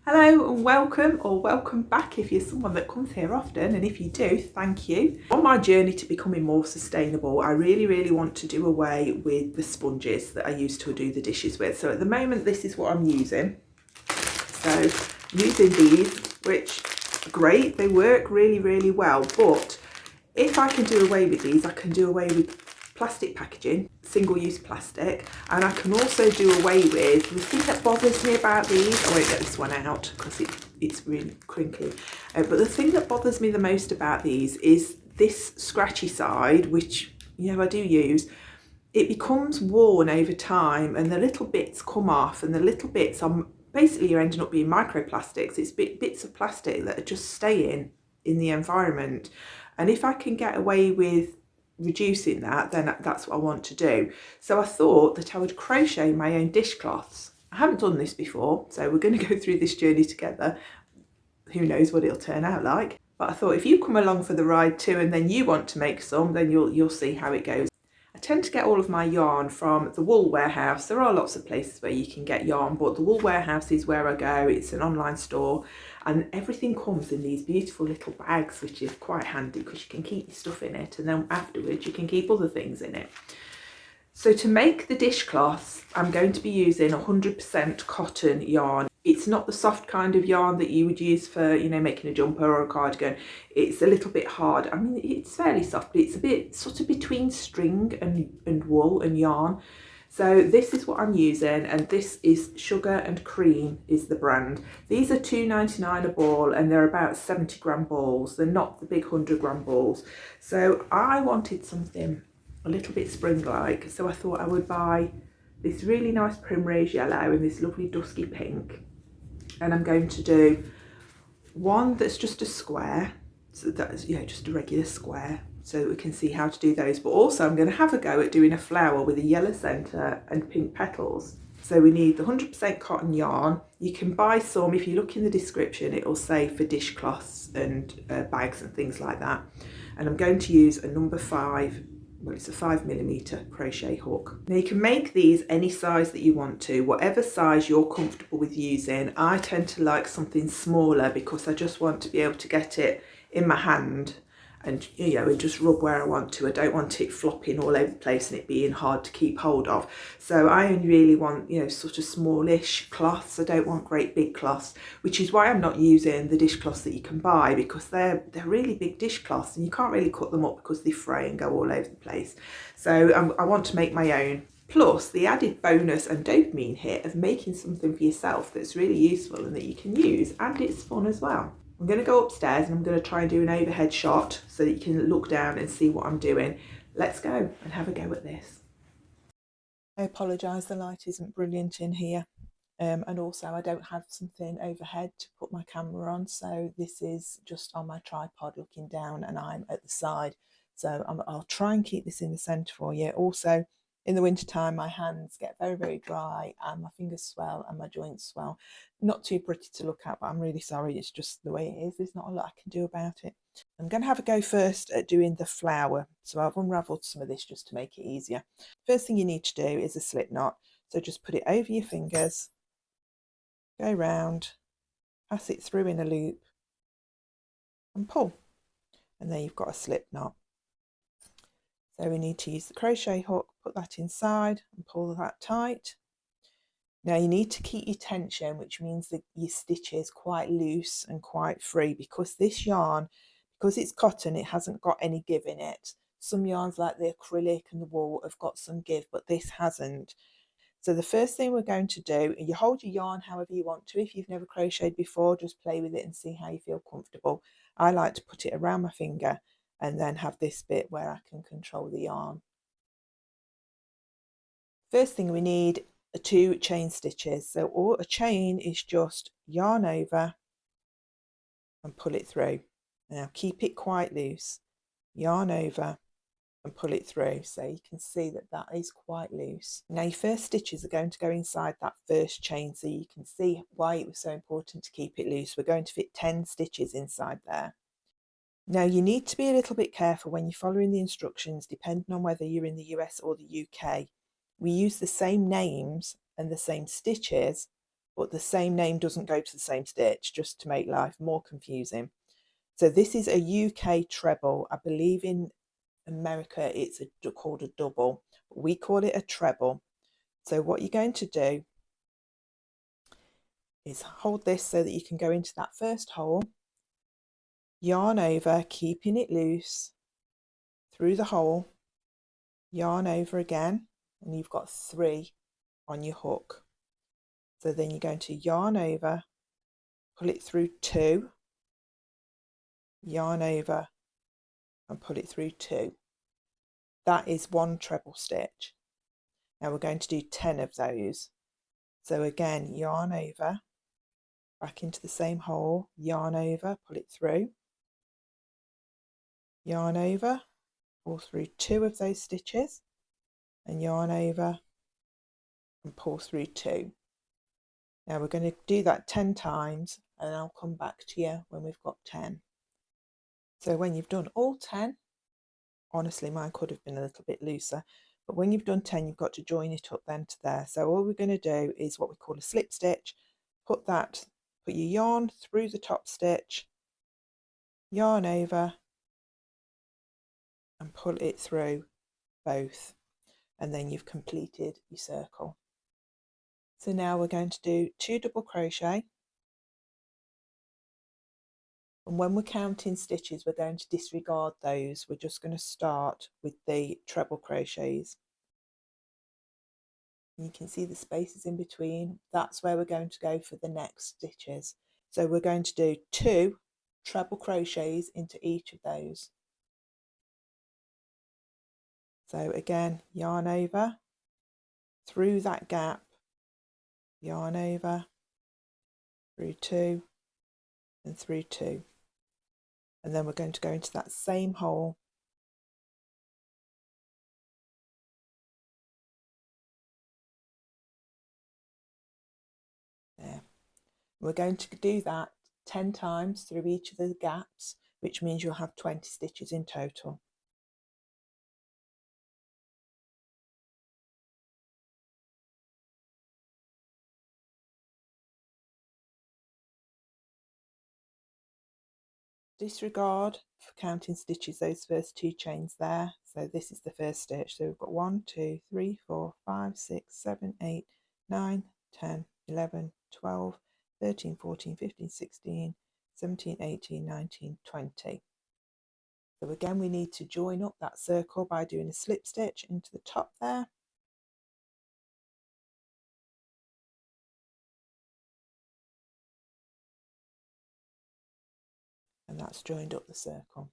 Hello and welcome, or welcome back if you're someone that comes here often, and if you do, thank you. On my journey to becoming more sustainable, I really want to do away with the sponges that I used to do the dishes with. So at the moment, this is what I'm using. So I'm using these, which are great, they work really well, but if I can do away with these, I can do away with plastic packaging, single-use plastic, and I can also do away with the thing that bothers me about these. I won't get this one out because it's really crinkly, but the thing that bothers me the most about these is this scratchy side, which I do use. It becomes worn over time and the little bits come off, and the little bits are basically, you're ending up being microplastics. It's bits of plastic that are just staying in the environment, and if I can get away with reducing that, then that's what I want to do. So I thought that I would crochet my own dishcloths. I haven't done this before, so we're going to go through this journey together. Who knows what it'll turn out like, but I thought if you come along for the ride too and then you want to make some, then you'll see how it goes. I tend to get all of my yarn from the Wool Warehouse. There are lots of places where you can get yarn, but the Wool Warehouse is where I go. It's an online store and everything comes in these beautiful little bags, which is quite handy because you can keep your stuff in it, and then afterwards you can keep other things in it. So to make the dishcloths, I'm going to be using 100% cotton yarn. It's not the soft kind of yarn that you would use for, making a jumper or a cardigan. It's a little bit hard. I mean, it's fairly soft, but it's a bit sort of between string and wool and yarn. So this is what I'm using, and this is Sugar and Cream is the brand. These are £2.99 a ball, and they're about 70-gram balls. They're not the big 100-gram balls. So I wanted something a little bit spring-like, so I thought I would buy this really nice primrose yellow and this lovely dusky pink, and I'm going to do one that's just a square, so that's just a regular square, so that we can see how to do those. But also I'm going to have a go at doing a flower with a yellow centre and pink petals. So we need the 100% cotton yarn. You can buy some, if you look in the description, it'll say for dishcloths and bags and things like that. And I'm going to use a number 5, well, it's a 5mm crochet hook. Now you can make these any size that you want to, whatever size you're comfortable with using. I tend to like something smaller because I just want to be able to get it in my hand and and just rub where I want to. I don't want it flopping all over the place and it being hard to keep hold of. So I only really want sort of smallish cloths. I don't want great big cloths, which is why I'm not using the dishcloths that you can buy, because they're really big dishcloths and you can't really cut them up because they fray and go all over the place. So I want to make my own. Plus the added bonus and dopamine hit of making something for yourself that's really useful and that you can use, and it's fun as well. I'm going to go upstairs and I'm going to try and do an overhead shot so that you can look down and see what I'm doing. Let's go and have a go at this. I apologise, the light isn't brilliant in here. And also I don't have something overhead to put my camera on, so this is just on my tripod looking down and I'm at the side. So I'll try and keep this in the centre for you. Also, in the wintertime, my hands get very dry and my fingers swell and my joints swell. Not too pretty to look at, but I'm really sorry. It's just the way it is. There's not a lot I can do about it. I'm going to have a go first at doing the flower. So I've unravelled some of this just to make it easier. First thing you need to do is a slip knot. So just put it over your fingers, go round, pass it through in a loop and pull. And then you've got a slip knot. So we need to use the crochet hook, put that inside and pull that tight. Now you need to keep your tension, which means that your stitch is quite loose and quite free, because this yarn, because it's cotton, it hasn't got any give in it. Some yarns like the acrylic and the wool have got some give, but this hasn't. So the first thing we're going to do, you hold your yarn however you want to. If you've never crocheted before, just play with it and see how you feel comfortable. I like to put it around my finger and then have this bit where I can control the yarn. First thing we need are 2 chain stitches. So all a chain is just yarn over and pull it through. Now keep it quite loose. Yarn over and pull it through, so you can see that that is quite loose. Now your first stitches are going to go inside that first chain, so you can see why it was so important to keep it loose. We're going to fit 10 stitches inside there. Now you need to be a little bit careful when you're following the instructions, depending on whether you're in the US or the UK. We use the same names and the same stitches, but the same name doesn't go to the same stitch, just to make life more confusing. So this is a UK treble. I believe in America it's called a double, but we call it a treble. So what you're going to do is hold this so that you can go into that first hole, yarn over, keeping it loose through the hole, yarn over again, and you've got 3 on your hook. So then you're going to yarn over, pull it through 2, yarn over and pull it through 2. That is 1 treble stitch. Now we're going to do 10 of those. So again, yarn over, back into the same hole, yarn over, pull it through, yarn over, pull through 2 of those stitches, and yarn over and pull through 2. Now we're going to do that 10 times, and I'll come back to you when we've got 10. So when you've done all 10, honestly mine could have been a little bit looser, but when you've done 10 you've got to join it up then to there. So all we're going to do is what we call a slip stitch. Put your yarn through the top stitch, yarn over and pull it through both, and then you've completed your circle. So now we're going to do 2 double crochet, and when we're counting stitches we're going to disregard those. We're just going to start with the treble crochets. You can see the spaces in between. That's where we're going to go for the next stitches. So we're going to do 2 treble crochets into each of those. So again, yarn over, through that gap, yarn over, through 2 and through 2. And then we're going to go into that same hole, there. We're going to do that 10 times through each of the gaps, which means you'll have 20 stitches in total. Disregard for counting stitches those first 2 chains there. So this is the first stitch. So we've got 1, 2, 3, 4, 5, 6, 7, 8, 9, 10, 11, 12, 13, 14, 15, 16, 17, 18, 19, 20. So again we need to join up that circle by doing a slip stitch into the top there. And that's joined up the circle.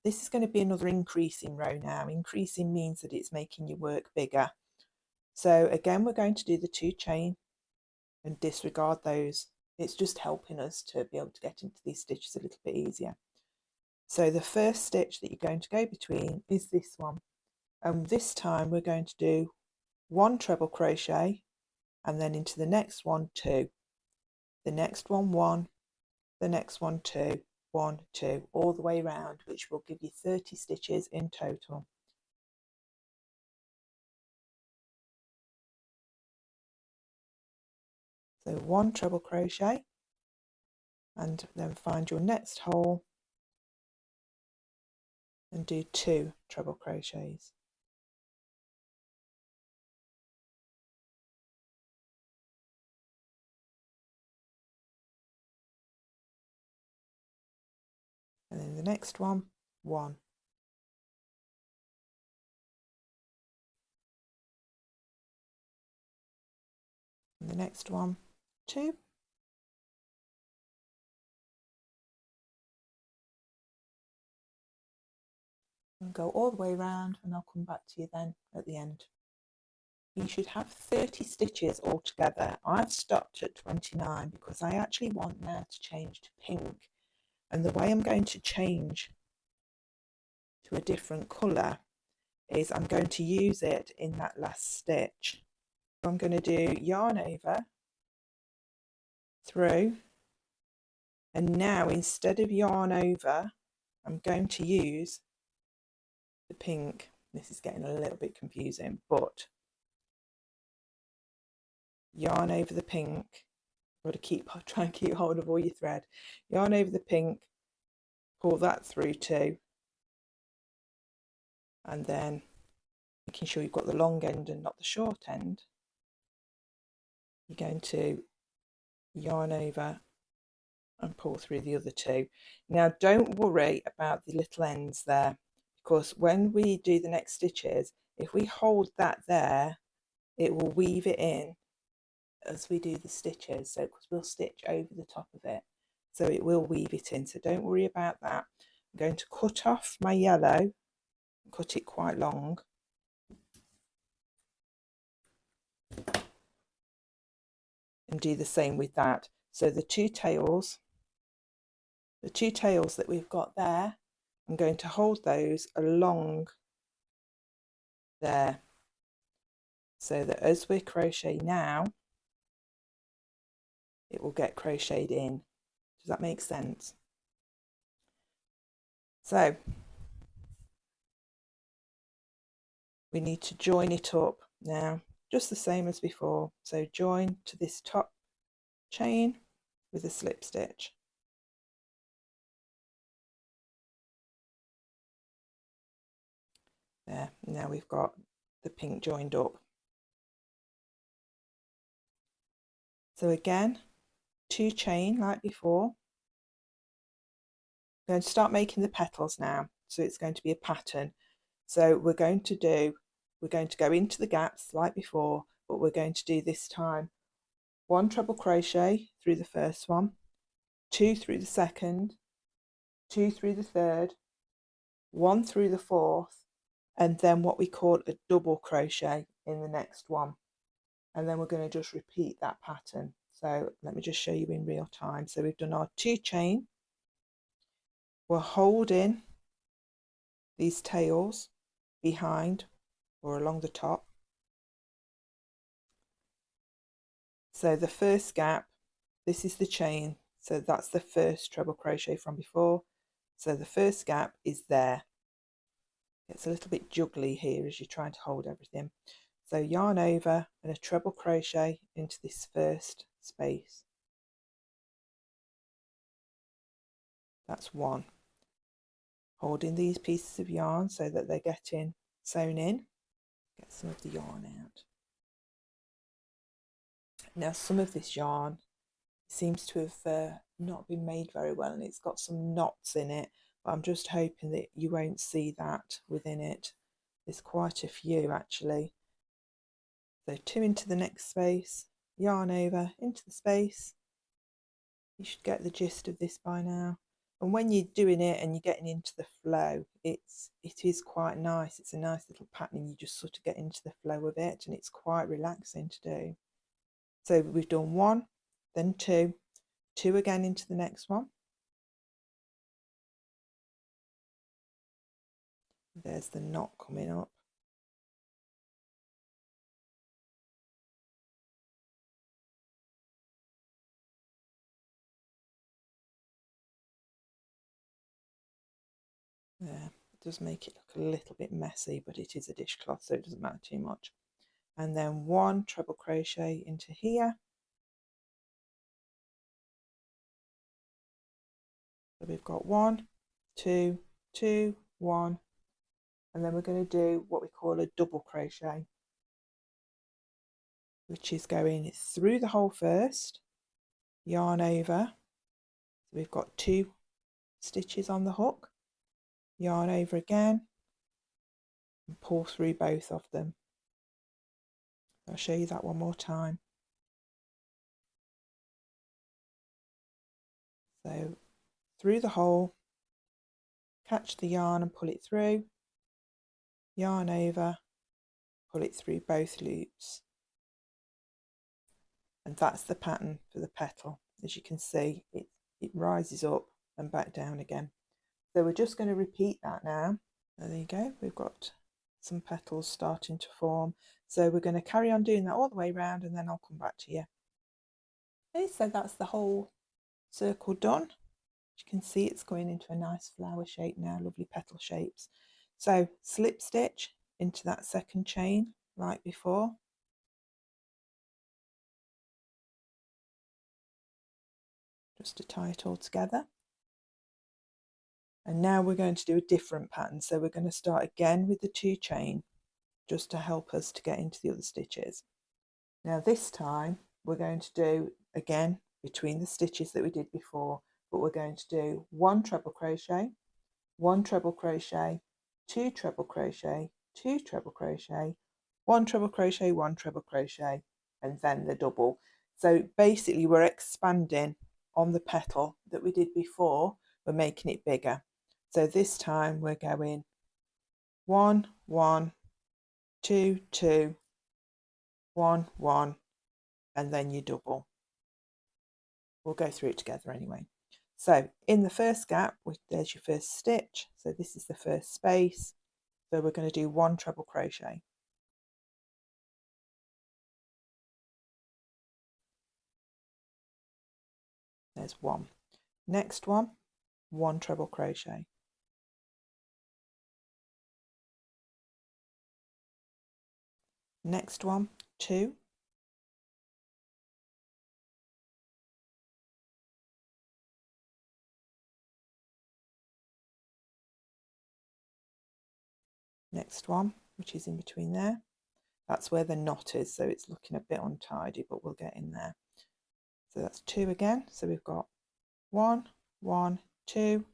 This is going to be another increasing row now. Increasing means that it's making your work bigger. So again we're going to do the 2 chain and disregard those. It's just helping us to be able to get into these stitches a little bit easier. So the first stitch that you're going to go between is this one, and this time we're going to do 1 treble crochet and then into the next one 2, the next one 1, the next one 2, 1, 2, all the way around, which will give you 30 stitches in total. So 1 treble crochet and then find your next hole and do 2 treble crochets. And then the next one 1. And the next one 2. And go all the way around, and I'll come back to you then at the end. You should have 30 stitches altogether. I've stopped at 29 because I actually want now to change to pink, and the way I'm going to change to a different colour is I'm going to use it in that last stitch. I'm going to do yarn over, through, and now instead of yarn over I'm going to use the pink. This is getting a little bit confusing, but yarn over the pink. Got to try and keep hold of all your thread. Yarn over the pink, pull that through too, and then making sure you've got the long end and not the short end, you're going to yarn over and pull through the other two. Now don't worry about the little ends there, because when we do the next stitches, if we hold that there, it will weave it in as we do the stitches, so because we'll stitch over the top of it, so it will weave it in, so don't worry about that. I'm going to cut off my yellow, cut it quite long, and do the same with that. So the two tails that we've got there, I'm going to hold those along there, so that as we're crocheting now, it will get crocheted in. Does that make sense? So we need to join it up now, just the same as before. So join to this top chain with a slip stitch. There, now we've got the pink joined up. So again, 2 chain like before. I'm going to start making the petals now, so it's going to be a pattern. So we're going to go into the gaps like before, but we're going to do this time 1 treble crochet through the first one, 2 through the second, 2 through the third, 1 through the fourth, and then what we call a double crochet in the next one. And then we're going to just repeat that pattern. So let me just show you in real time. So we've done our 2 chain. We're holding these tails behind or along the top. So the first gap, this is the chain. So that's the first treble crochet from before. So the first gap is there. It's a little bit juggly here as you're trying to hold everything. So yarn over and a treble crochet into this first space. That's 1. Holding these pieces of yarn so that they're getting sewn in. Get some of the yarn out. Now some of this yarn seems to have not been made very well, and it's got some knots in it, but I'm just hoping that you won't see that within it. There's quite a few actually. So 2 into the next space, yarn over into the space. You should get the gist of this by now. And when you're doing it and you're getting into the flow, it is quite nice. It's a nice little pattern. You just sort of get into the flow of it, and it's quite relaxing to do. So we've done 1, then 2, 2 again into the next one. There's the knot coming up. There, it does make it look a little bit messy, but it is a dishcloth, so it doesn't matter too much. And then 1 treble crochet into here. So we've got 1, 2, 2, 1, and then we're going to do what we call a double crochet, which is going through the hole first, yarn over. So we've got 2 stitches on the hook, yarn over again, and pull through both of them. I'll show you that one more time. So through the hole, catch the yarn and pull it through, yarn over, pull it through both loops. And that's the pattern for the petal. As you can see, it rises up and back down again. So we're just going to repeat that now. There you go, we've got some petals starting to form. So we're going to carry on doing that all the way around, and then I'll come back to you. Okay, so that's the whole circle done. As you can see, it's going into a nice flower shape now, lovely petal shapes. So slip stitch into that second chain like before. just to tie it all together. And now we're going to do a different pattern. So we're going to start again with the 2 chain, just to help us to get into the other stitches. Now this time we're going to do again between the stitches that we did before, but we're going to do 1 treble crochet, 1 treble crochet, 2 treble crochet, 2 treble crochet, 1 treble crochet, 1 treble crochet, and then the double. So basically we're expanding on the petal that we did before, we're making it bigger. So this time we're going 1, 1, 2, 2, 1, 1, and then you double. We'll go through it together anyway. So in the first gap, there's your first stitch. So this is the first space. So we're going to do 1 treble crochet. There's 1. Next one, 1 treble crochet. Next one, 2. Next one, which is in between there. That's where the knot is, so it's looking a bit untidy, but we'll get in there. So that's 2 again. So we've got 1, 1, 2,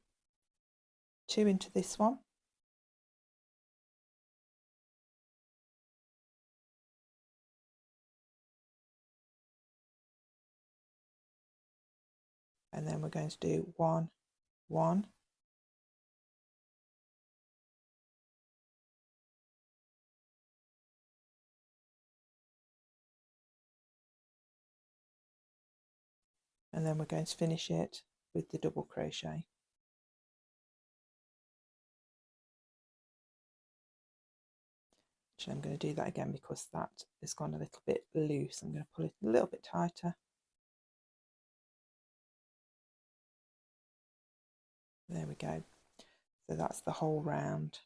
2 into this one. And then we're going to do 1, 1, and then we're going to finish it with the double crochet. Actually, I'm going to do that again because that has gone a little bit loose. I'm going to pull it a little bit tighter. There we go. So that's the whole round.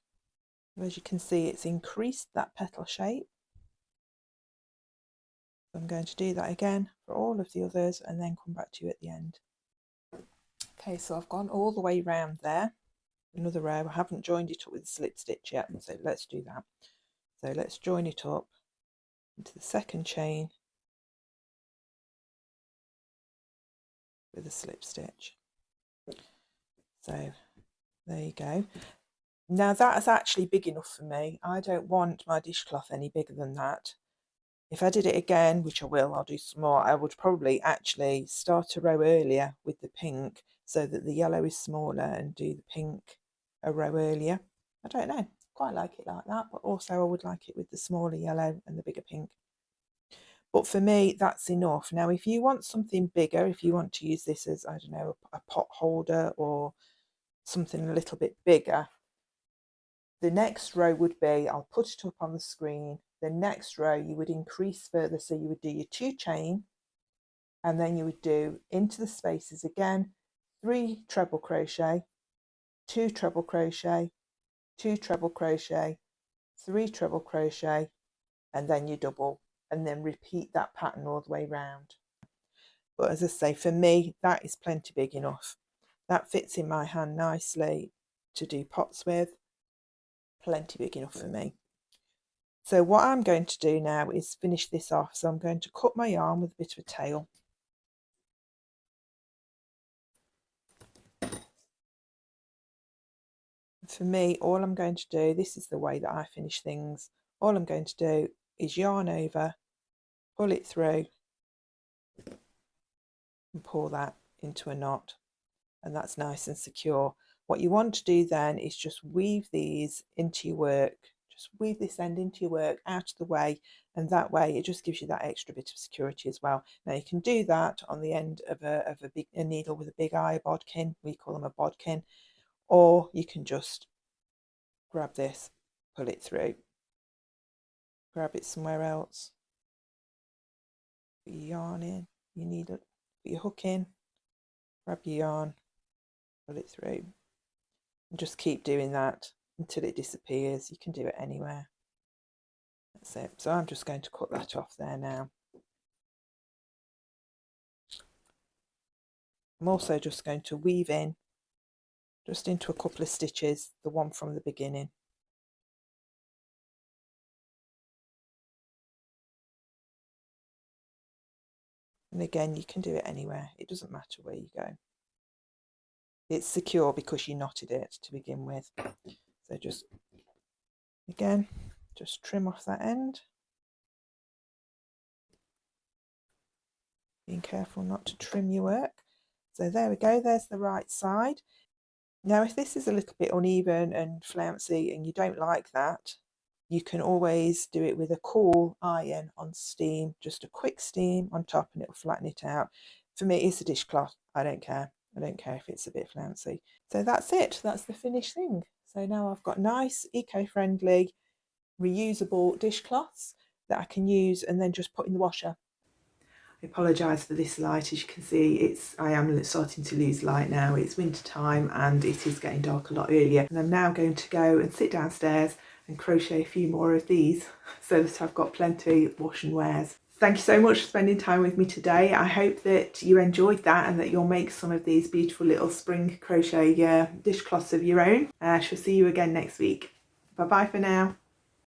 As you can see, it's increased that petal shape. So I'm going to do that again for all of the others and then come back to you at the end. Okay, so I've gone all the way round there. Another row. I haven't joined it up with the slip stitch yet, so let's do that. So let's join it up into the second chain with a slip stitch. So there you go. Now that is actually big enough for me. I don't want my dishcloth any bigger than that. If I did it again, which I will, I'll do some more, I would probably actually start a row earlier with the pink so that the yellow is smaller and do the pink a row earlier. I don't know, quite like it like that, but also I would like it with the smaller yellow and the bigger pink. But for me, that's enough. Now, if you want something bigger, if you want to use this as, I don't know, a pot holder or something a little bit bigger, the next row would be, I'll put it up on the screen, the next row you would increase further, so you would do your 2 chain and then you would do into the spaces again 3 treble crochet, 2 treble crochet, 2 treble crochet, 3 treble crochet, and then you double, and then repeat that pattern all the way round. But as I say, for me that is plenty big enough. That fits in my hand nicely to do pots with. Plenty big enough for me. So what I'm going to do now is finish this off. So I'm going to cut my yarn with a bit of a tail. For me, all I'm going to do, this is the way that I finish things, all I'm going to do is yarn over, pull it through and pull that into a knot, and that's nice and secure. What you want to do then is just weave these into your work. Just weave this end into your work out of the way, and that way it just gives you that extra bit of security as well. Now you can do that on the end of a needle with a big eye, a bodkin. We call them a bodkin. Or you can just grab this, pull it through, grab it somewhere else, put your yarn in, you need it, put your hook in, grab your yarn, pull it through, and just keep doing that until it disappears. You can do it anywhere. That's it. So I'm just going to cut that off there now. I'm also just going to weave in just into a couple of stitches, the one from the beginning. And again, you can do it anywhere. It doesn't matter where you go. It's secure because you knotted it to begin with. So just, again, just trim off that end. Being careful not to trim your work. So there we go, there's the right side. Now if this is a little bit uneven and flouncy and you don't like that, you can always do it with a cool iron on steam, just a quick steam on top, and it'll flatten it out. For me, it's a dishcloth. I don't care. I don't care if it's a bit flouncy. So that's it. That's the finished thing. So now I've got nice, eco-friendly, reusable dishcloths that I can use and then just put in the washer. I apologise for this light. As you can see, I am starting to lose light now. It's winter time and it is getting dark a lot earlier. And I'm now going to go and sit downstairs and crochet a few more of these so that I've got plenty of wash and wears. Thank you so much for spending time with me today. I hope that you enjoyed that and that you'll make some of these beautiful little spring crochet dishcloths of your own. I shall see you again next week. Bye bye for now.